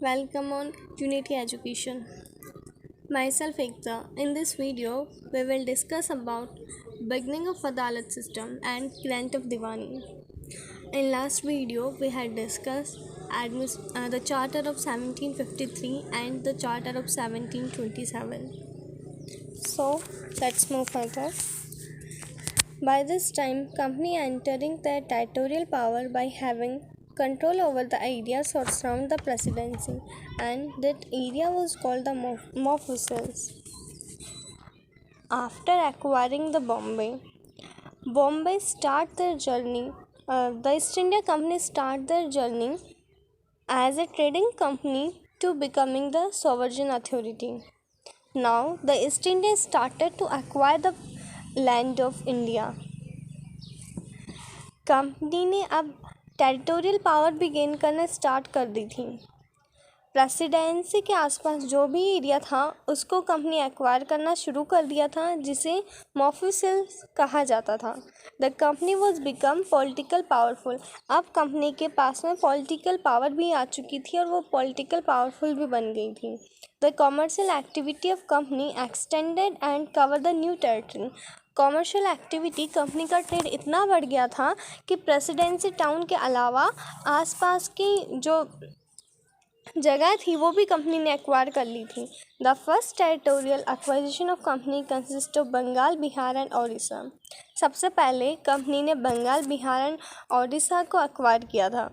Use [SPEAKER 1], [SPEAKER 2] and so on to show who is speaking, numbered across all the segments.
[SPEAKER 1] welcome on Unity Education. Myself Ekta. In this video, we will discuss about beginning of Adalat system and grant of Diwani. In last video, we had discussed the Charter of 1753 and the Charter of 1727. So, let's move further. By this time, company entering their territorial power by having control over the areas or surround the presidency, and that area was called the Mofusils. After acquiring the Bombay start their journey. The East India Company start their journey as a trading company to becoming the sovereign authority. Now, the East India started to acquire the land of India. Company ने अब territorial power भी gain करना start कर दी थी. Presidency के आसपास जो भी एरिया था उसको कंपनी एक्वायर करना शुरू कर दिया था, जिसे मॉफ्यूसिल्स कहा जाता था. The company was become political powerful. अब कंपनी के पास में पॉलिटिकल पावर भी आ चुकी थी और वो पॉलिटिकल पावरफुल भी बन गई थी. The commercial activity of company extended and cover the new territory. Commercial activity company का ट्रेड इतना बढ़ गया था कि प्रेसिडेंसी टाउन के अलावा आसपास की जो जगह थी वो भी कंपनी ने एक्वायर कर ली थी. The first territorial acquisition of company consist of Bengal, Bihar and Odisha. सबसे पहले कंपनी ने बंगाल, बिहार एंड ओडिशा को एक्वायर किया था.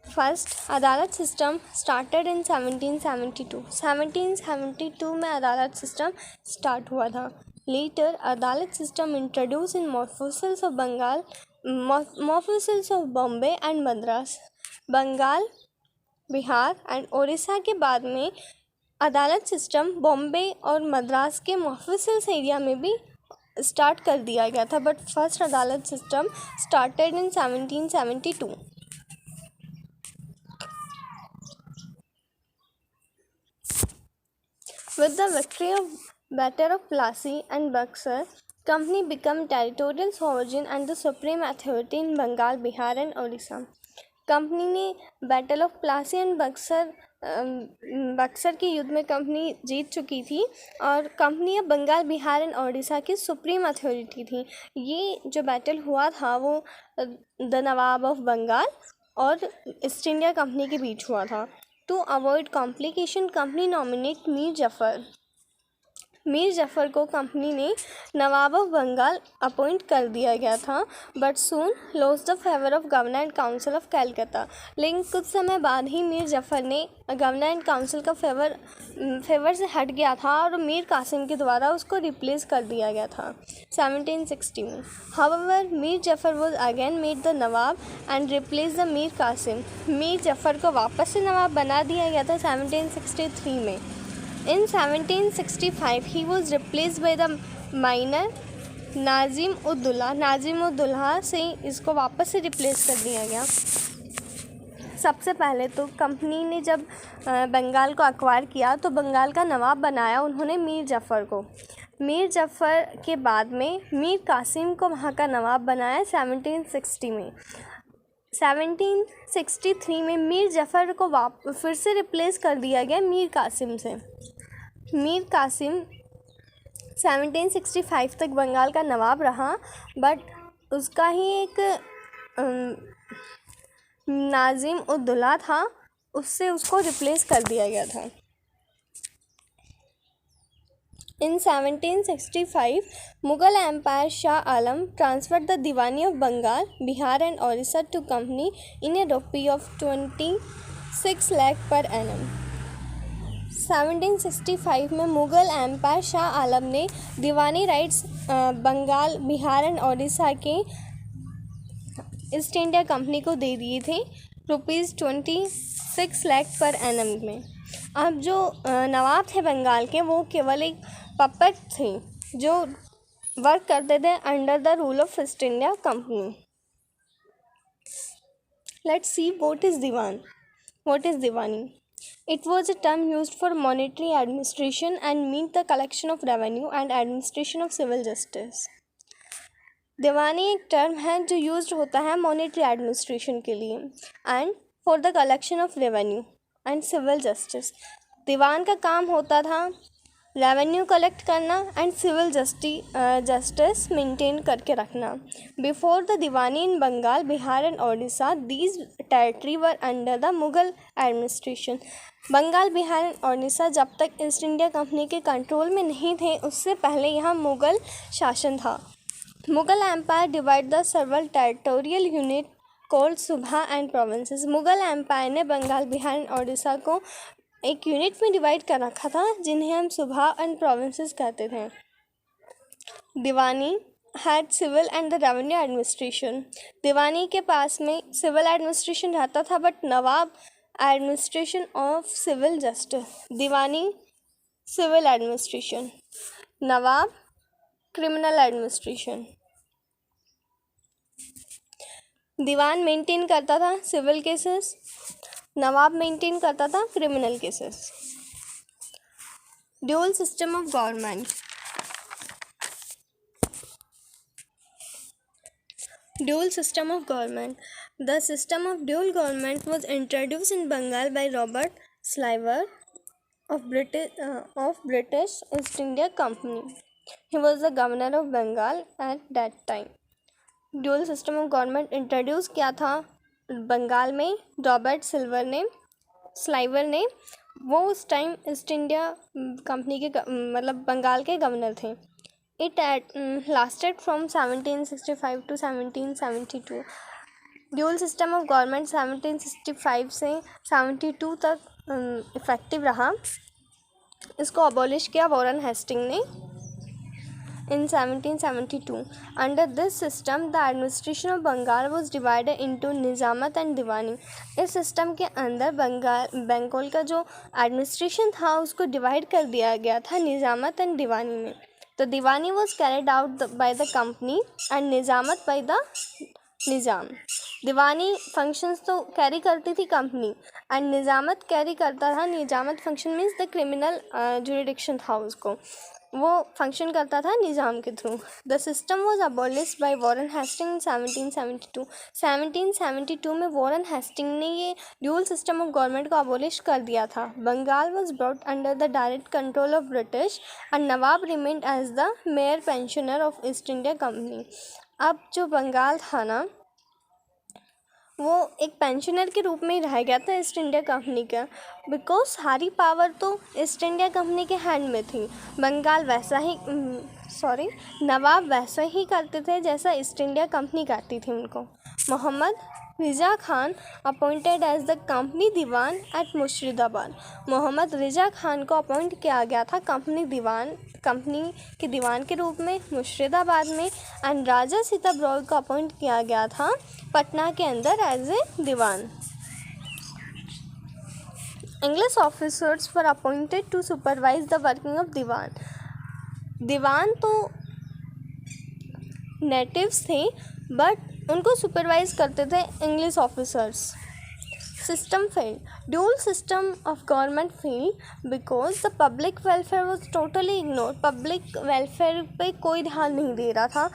[SPEAKER 1] फर्स्ट अदालत सिस्टम स्टार्टेड इन 1772. 1772 में अदालत सिस्टम स्टार्ट हुआ था. लेटर अदालत system introduce in mofussils of Bengal, mofussils of Bombay and Madras. Bengal, Bihar and Odisha के बाद में अदालत सिस्टम बॉम्बे और मद्रास के मॉफ्यूसिल्स एरिया में भी स्टार्ट कर दिया गया था. बट फर्स्ट अदालत system started in 1772. With the victory of Battle of Plassey and Buxar, company became territorial sovereign and the supreme authority in Bengal, Bihar and Odisha. Company ने battle of Plassey and Buxar के युद्ध में company जीत चुकी थी और company अब Bengal, Bihar and Odisha की supreme authority थी. ये जो बैटल हुआ था वो द नवाब ऑफ बंगाल और ईस्ट इंडिया कंपनी के बीच हुआ था. To avoid complication company nominate Mir Jafar को कंपनी ने नवाब ऑफ बंगाल अपॉइंट कर दिया गया था. But soon lost the favour of governor and council of Calcutta. लेकिन कुछ समय बाद ही मीर जफ़र ने गवर्नर एंड काउंसिल का फेवर से हट गया था और मीर कासिम के द्वारा उसको रिप्लेस कर दिया गया था 1760 में. However Mir Jafar was again made the nawab and replace the Mir Qasim. Mir Jafar को वापस से नवाब बना दिया गया था 1763 में. In 1765, he was replaced by the minor नाजिम-उद-दौला. नाजिम-उद-दौला से इसको वापस से रिप्लेस कर दिया गया. सबसे पहले तो कंपनी ने जब बंगाल को एक्वायर किया तो बंगाल का नवाब बनाया उन्होंने मीर जफ़र को. मीर जफ़र के बाद में मीर कासिम को वहाँ का नवाब बनाया 1760 में. 1763 में मीर जफ़र को फिर से रिप्लेस कर दिया गया मीर कासिम से. मीर कासिम 1765 तक बंगाल का नवाब रहा, बट उसका ही एक नाजिम-उद-दौला था, उससे उसको रिप्लेस कर दिया गया था. In 1765, Mughal Empire Shah Alam transferred the Diwani of Bengal, Bihar and Orissa to company in a rupee of 26 lakh per annum. 1765 में मुग़ल एम्पायर शाह आलम ने दीवानी राइट्स बंगाल, बिहार एंड ओडिशा के ईस्ट इंडिया कंपनी को दे दिए थे ₹26 लाख पर एनम में. अब जो नवाब थे बंगाल के वो केवल एक पपेट थे जो वर्क करते थे under the rule of East India Company. Let's see what is diwani. It was a term used for monetary administration and meant the collection of revenue and administration of civil justice. दीवानी एक term है जो used होता है monetary administration के लिए and for the collection of revenue and civil justice. Diwan का काम होता था रेवेन्यू कलेक्ट करना एंड सिविल जस्टिस मेंटेन करके रखना। Before the diwani in Bengal, Bihar and Odisha, these territory were under the Mughal administration. Bengal, Bihar and Odisha जब तक ईस्ट इंडिया कंपनी के कंट्रोल में नहीं थे, उससे पहले यहाँ मुगल शासन था। Mughal empire divide the several territorial unit called सूबा एंड प्रोविंसेस। मुगल एम्पायर ने बंगाल, बिहार एंड ओडिशा को एक यूनिट में डिवाइड कर रखा था, जिन्हें हम सूबा एंड प्रोविंसेस कहते थे। Diwani had civil and the revenue administration. Diwani के पास में सिविल एडमिनिस्ट्रेशन रहता था, but nawab administration of civil justice. Diwani civil administration, nawab criminal administration. Diwan maintain करता था सिविल केसेस, नवाब मेंटेन करता था criminal cases. Dual system of government. Dual system of government. The system of dual government was introduced in Bengal by Robert Sliver of British East India Company. He was the governor of Bengal at that time. Dual system of government introduce किया था बंगाल में Robert sliver ने। वो उस time east India Company के मतलब बंगाल के governor थे। It lasted from 1765 to 1772. Dual system of government 1765 से 72 तक इफ़ेक्टिव रहा। इसको अबॉलिश किया वॉरेन हेस्टिंग ने in 1772. Under this system, the administration of Bengal was divided into निज़ामत and दीवानी। इस सिस्टम के अंदर बंगाल का जो एडमिनिस्ट्रेशन था उसको डिवाइड कर दिया गया था निज़ामत एंड दीवानी में। तो diwani was carried out by the company and nizamat by the Nizam. Diwani functions तो कैरी करती थी कंपनी एंड निज़ामत कैरी करता था। Nizamat function means the criminal jurisdiction था, उसको वो फंक्शन करता था निज़ाम के through. The system was abolished by Warren Hasting in 1772। 1772 में वॉरेन हेस्टिंग ने ये ड्यूल सिस्टम ऑफ गवर्नमेंट को अबॉलिश कर दिया था। Bengal was brought under the direct control of British and nawab remained as the mere pensioner of East India company. अब जो बंगाल था ना, वो एक पेंशनर के रूप में ही रह गया था ईस्ट इंडिया कंपनी का, बिकॉज सारी पावर तो ईस्ट इंडिया कंपनी के हैंड में थी। बंगाल नवाब वैसा ही करते थे जैसा ईस्ट इंडिया कंपनी करती थी उनको। Mohammad Riza Khan appointed as the company diwan at Murshidabad. Mohammad Riza Khan को अपॉइंट किया गया था कंपनी के दीवान के रूप में मुर्शिदाबाद में, एंड राजा सीताब्रॉय को अपॉइंट किया गया था पटना के अंदर as a diwan. English officers were appointed to supervise the working of diwan. Diwan तो नेटिव्स थे, बट उनको सुपरवाइज करते थे English officers. System failed. Dual system of government failed because the public welfare was totally ignore. Public welfare पे कोई ध्यान नहीं दे रहा था,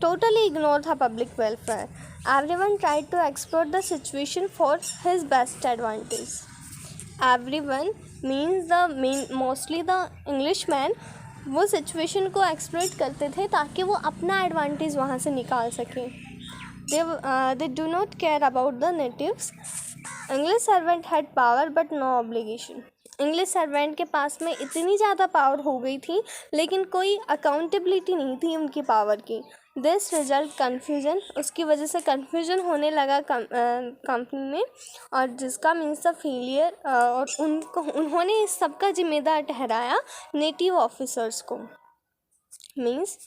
[SPEAKER 1] टोटली इग्नोर था public welfare. Everyone tried to explore the situation for his best advantage. Everyone means mostly the English man वो situation को एक्सप्लोइट करते थे ताकि वो अपना एडवांटेज वहाँ से निकाल सकें। They do not care about the natives. English servant had power but no obligation. English servant के पास में इतनी ज़्यादा पावर हो गई थी, लेकिन कोई अकाउंटेबिलिटी नहीं थी उनकी पावर की। This result confusion. उसकी वजह से कन्फ्यूजन होने लगा कंपनी में, और जिसका मीन्स द फेलियर, और उन्होंने इस सब का जिम्मेदार ठहराया नेटिव ऑफिसर्स को। मीन्स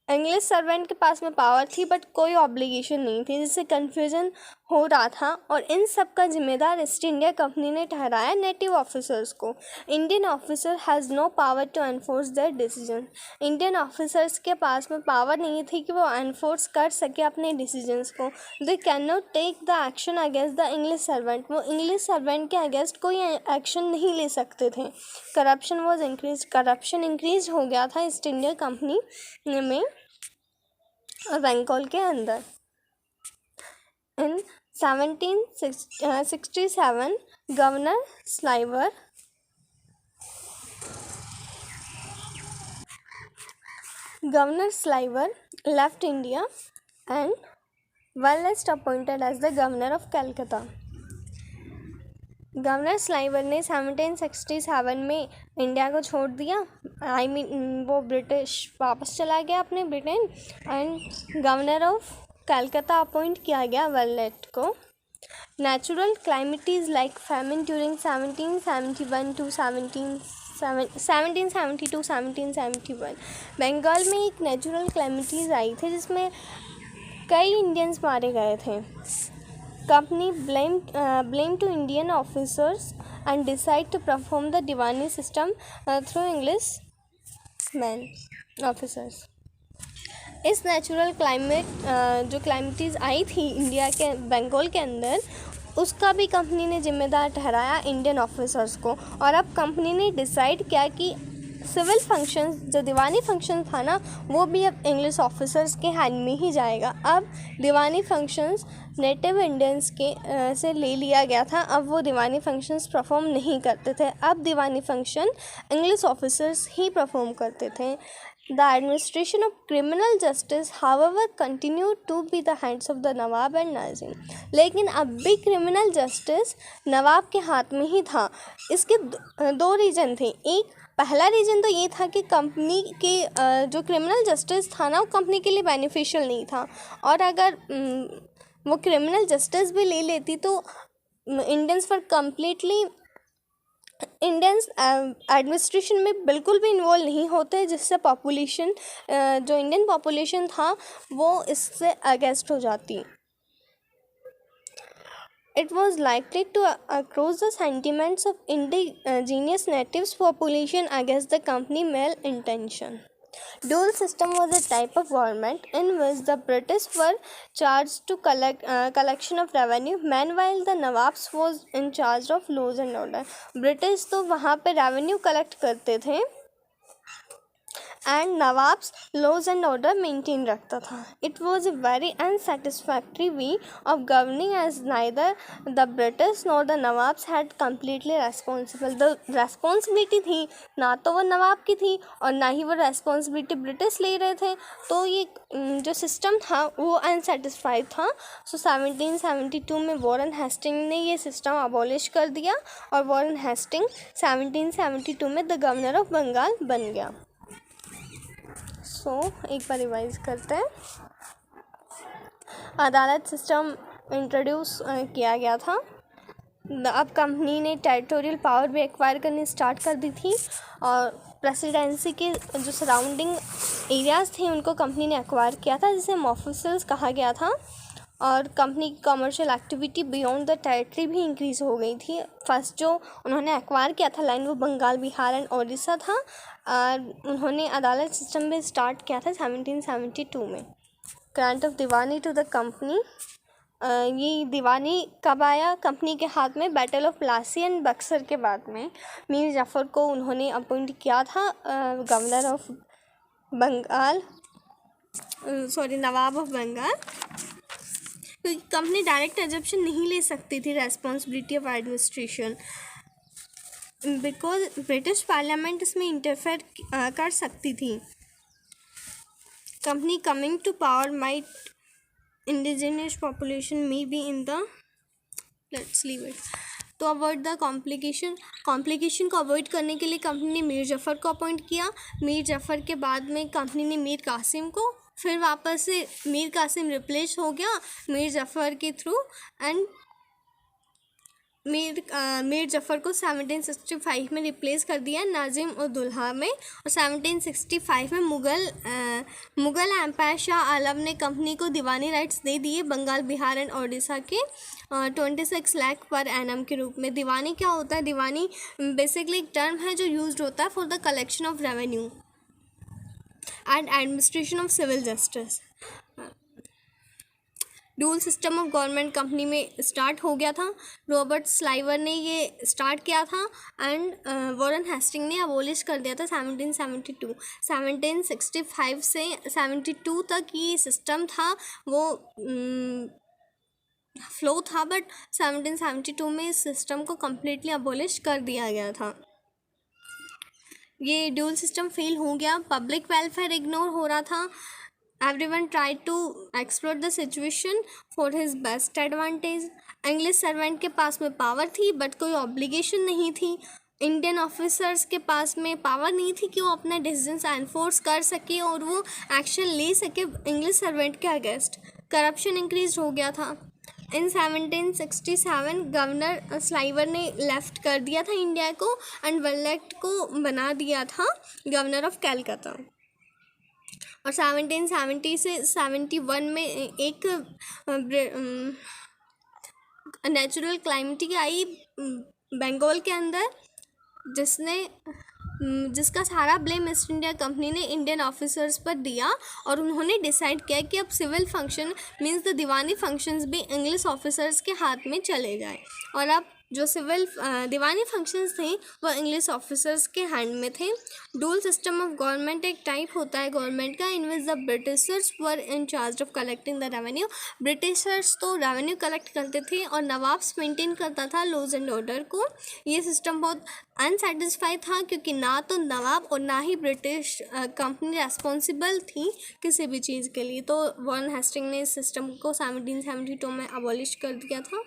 [SPEAKER 1] इंग्लिश सर्वेंट के पास में पावर थी बट कोई ऑब्लिगेशन नहीं थी, जिससे कन्फ्यूज़न हो रहा था, और इन सब का जिम्मेदार ईस्ट इंडिया कंपनी ने ठहराया नेटिव ऑफिसर्स को। Indian officer has no power to enforce their decision. Indian officers के पास में पावर नहीं थी कि वो एनफोर्स कर सके अपने डिसीजंस को। They can not take the action against the English servant. वो इंग्लिश सर्वेंट के अगेंस्ट कोई एक्शन नहीं ले सकते थे। Corruption was increase. Corruption increase हो गया था ईस्ट इंडिया कंपनी में बंगाल के अंदर। In 1767 governor sliver left India and Wellest appointed as the governor of Calcutta. Governor sliver ने 1767 में इंडिया को छोड़ दिया। वो ब्रिटिश वापस चला गया अपने Britain and governor of Calcutta appoint किया गया वेलेट को। Natural calamities like famine during 1771 Bengal में एक नेचुरल क्लाइमेटीज आई थी जिसमें कई इंडियंस मारे गए थे। Company blame to Indian officers and decide to perform the Diwani system through English men officers. इस नेचुरल जो क्लाइमेटीज आई थी इंडिया के बंगाल के अंदर, उसका भी कंपनी ने जिम्मेदार ठहराया इंडियन ऑफिसर्स को। और अब कंपनी ने डिसाइड किया कि सिविल फंक्शंस, जो दीवानी फंक्शन था ना, वो भी अब इंग्लिश ऑफिसर्स के हैंड में ही जाएगा। अब दीवानी फंक्शंस नेटिव इंडियंस के से ले लिया गया था। अब वो दीवानी फंक्शंस परफॉर्म नहीं करते थे, अब दीवानी फंक्शन इंग्लिश ऑफिसर्स ही परफॉर्म करते थे। The administration of criminal justice, however, continued to be the hands of the Nawab and Nazim. लेकिन अब भी क्रिमिनल जस्टिस नवाब के हाथ में ही था। इसके दो रीज़न थे। एक पहला रीज़न तो ये था कि कंपनी के जो क्रिमिनल जस्टिस था ना, वो कंपनी के लिए बेनिफिशियल नहीं था। और अगर वो क्रिमिनल जस्टिस भी ले लेती तो Indians for completely Indians administration में बिल्कुल भी इन्वॉल्व नहीं होते, जिससे पॉपुलेशन जो इंडियन पॉपुलेशन था वो इससे अगेंस्ट हो जाती। It was likely to accrue the sentiments of indigenous natives population against the company malintention. Dual system was a type of government in which the British were charged to collection of revenue, meanwhile the Nawabs was in charge of laws and order. British तो वहाँ पे revenue collect करते थे and nawabs laws and order maintain रखता था। It was a very unsatisfactory way of governing as neither the British nor the nawabs had completely responsibility थी, ना तो वो नवाब की थी और ना ही वो रेस्पॉन्सिबिलिटी ब्रिटिश ले रहे थे। तो ये जो सिस्टम था वो अनसेटिस्फाइड था। सो 1772 में वॉरेन हेस्टिंग ने ये सिस्टम अबॉलिश कर दिया और वॉरेन हेस्टिंग 1772 में द गवर्नर ऑफ बंगाल बन गया। एक बार रिवाइज करते हैं। अदालत सिस्टम इंट्रोड्यूस किया गया था। अब कंपनी ने टेरिटोरियल पावर भी एक्वायर करनी स्टार्ट कर दी थी और प्रेसिडेंसी के जो सराउंडिंग एरियाज़ थे उनको कंपनी ने एक्वायर किया था, जिसे मॉफिसल्स कहा गया था। और कंपनी की commercial activity beyond the territory भी इंक्रीज़ हो गई थी। फर्स्ट जो उन्होंने एक्वायर किया था लैंड, वो बंगाल, बिहार एंड ओडिशा था। उन्होंने अदालत सिस्टम भी स्टार्ट किया था 1772 में। Grant of diwani to the company, ये दीवानी कब आया कंपनी के हाथ में? Battle of Plassey and Buxar के बाद में मीर जाफ़र को उन्होंने अपॉइंट किया था governor of Bengal, nawab of Bengal. क्योंकि कंपनी डायरेक्ट एग्जेप्शन नहीं ले सकती थी responsibility of administration, because British parliament इसमें इंटरफेयर कर सकती थी। Company coming to power might indigenous population may be in the let's leave it. तो अवॉइड द कॉम्प्लिकेशन को अवॉइड करने के लिए कंपनी ने मीर जाफ़र को अपॉइंट किया। मीर जाफ़र के बाद में कंपनी ने मीर कासिम को, फिर वापस से मीर कासिम रिप्लेस हो गया मीर जाफ़र के थ्रू एंड मीर जाफ़र को 1765 में रिप्लेस कर दिया नाजिम उद दौला में। और 1765 में मुग़ल एम्पायर शाह आलम ने कंपनी को दीवानी राइट्स दे दिए बंगाल, बिहार एंड ओडिशा के 26 लाख पर एनम के रूप में। दीवानी क्या होता है? दीवानी बेसिकली एक टर्म है जो यूज्ड होता है for the collection of revenue and administration of civil justice. Dual system of government company में स्टार्ट हो गया था। रॉबर्ट स्लाइवर ने ये स्टार्ट किया था एंड वॉरेन हेस्टिंग ने अबोलिश कर दिया था 1772। 1765 से 72 तक ये सिस्टम था वो फ्लो था, बट 1772 में इस सिस्टम को कम्प्लीटली अबोलिश कर दिया गया था। ये ड्यूल सिस्टम फेल हो गया, पब्लिक वेलफेयर इग्नोर हो रहा था, everyone tried to explore the situation for his best advantage. English servant के पास में पावर थी बट कोई ऑब्लिगेशन नहीं थी। इंडियन ऑफिसर्स के पास में पावर नहीं थी कि वो अपने डिसीजंस एनफोर्स कर सके और वो एक्शन ले सके इंग्लिश सर्वेंट के अगेंस्ट। करप्शन इंक्रीज हो गया था। इन 1767 गवर्नर स्लाइवर ने लेफ्ट कर दिया था इंडिया को एंड वेलेट को बना दिया था गवर्नर ऑफ कैलकाता। और 1770 से 71 में एक नेचुरल क्लाइमिटी आई बंगाल के अंदर, जिसका सारा ब्लेम ईस्ट इंडिया कंपनी ने इंडियन ऑफिसर्स पर दिया और उन्होंने डिसाइड किया कि अब civil function means the diwani functions भी इंग्लिश ऑफिसर्स के हाथ में चले जाए, और अब जो सिविल दीवानी फंक्शंस थे वो इंग्लिश ऑफिसर्स के हैंड में थे। डुअल सिस्टम ऑफ गवर्नमेंट एक टाइप होता है गवर्नमेंट का in which the Britishers were in charge of collecting the revenue. Britishers तो रेवेन्यू कलेक्ट करते थे और नवाब्स मेंटेन करता था लॉज एंड ऑर्डर को। ये सिस्टम बहुत अनसेटिस्फाई था क्योंकि ना तो नवाब और ना ही ब्रिटिश कंपनी रेस्पॉन्सिबल थी किसी भी चीज़ के लिए। तो वॉरेन हेस्टिंग ने इस सिस्टम को 1772 में अबॉलिश कर दिया था।